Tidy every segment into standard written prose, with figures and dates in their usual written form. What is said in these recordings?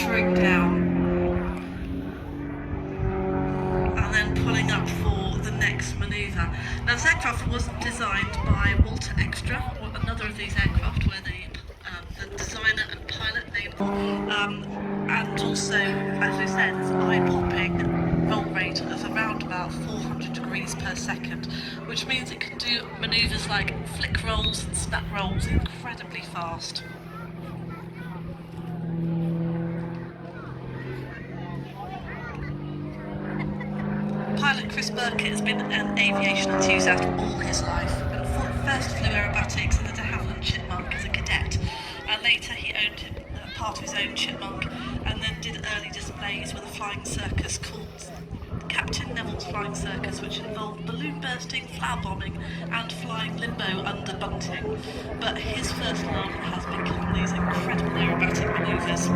motoring down and then pulling up for the next manoeuvre. Now this aircraft was designed by Walter Extra, another of these aircraft where the designer and pilot named and also, as we said, this eye-popping roll rate of around about 400 degrees per second, which means it can do manoeuvres like flick rolls and snap rolls incredibly fast. Pilot Chris Burkett has been an aviation enthusiast all his life, and first flew aerobatics in the de Havilland Chipmunk as a cadet, and later he owned part of his own Chipmunk and then did early displays with a flying circus called Captain Neville's Flying Circus, which involved balloon bursting, flower bombing and flying limbo under bunting. But his first love has become these incredible aerobatic manoeuvres.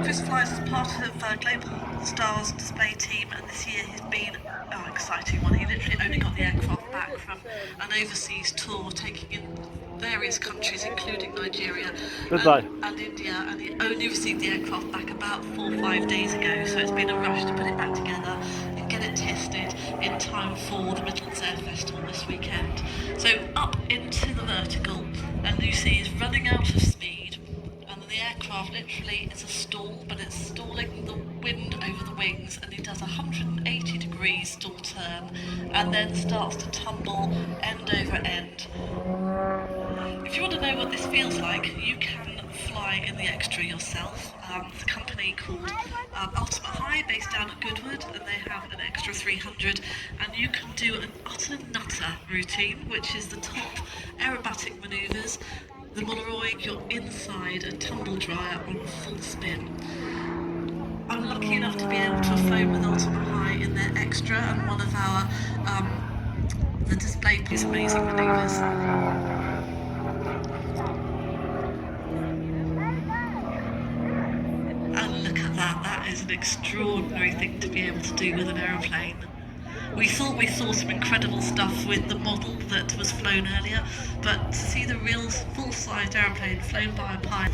Chris flies as part of Global Stars display team, and this year has been an exciting one. He literally only got the aircraft back from an overseas tour, taking in various countries including Nigeria and India, and he only received the aircraft back about 4 or 5 days ago, so it's been a rush to put it back together and get it tested in time for the Midlands Air Festival this weekend. So up into the vertical, and Lucy is running out of speed, and the aircraft literally is a stall, but it's stalling the wind over the wings, and he does a 180 degrees stall turn and then starts to tumble end over end. If you want to know what this feels like, you can fly in the Extra yourself. It's a company called Ultimate High, based down at Goodwood, and they have an Extra 300, and you can do an utter nutter routine, which is the top aerobatic manoeuvres, the Monoroy, you're inside a tumble dryer on full spin. I'm lucky enough to be able to have flown with Ultimate High in their Extra, and one of our the display is amazing manoeuvres. And look at that, that is an extraordinary thing to be able to do with an aeroplane. We thought we saw some incredible stuff with the model that was flown earlier, but to see the real full-sized aeroplane flown by a pilot.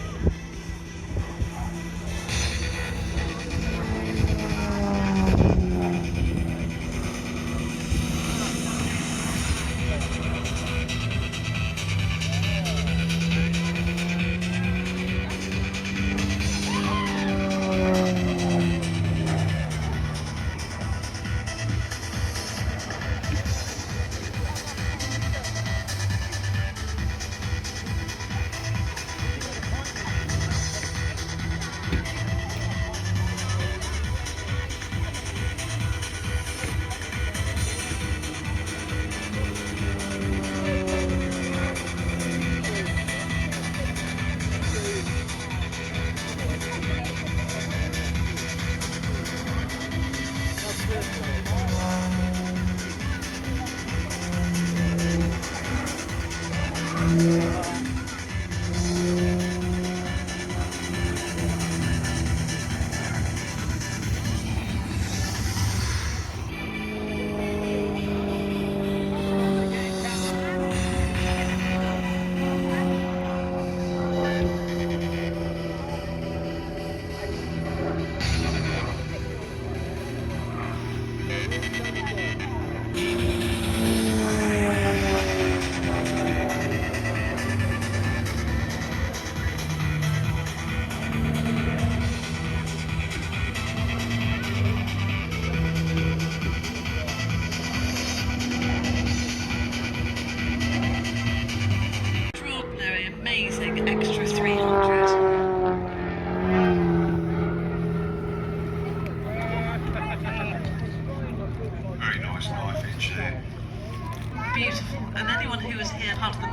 Amazing Extra 300. Very nice knife edge there. Beautiful. And anyone who was here part of the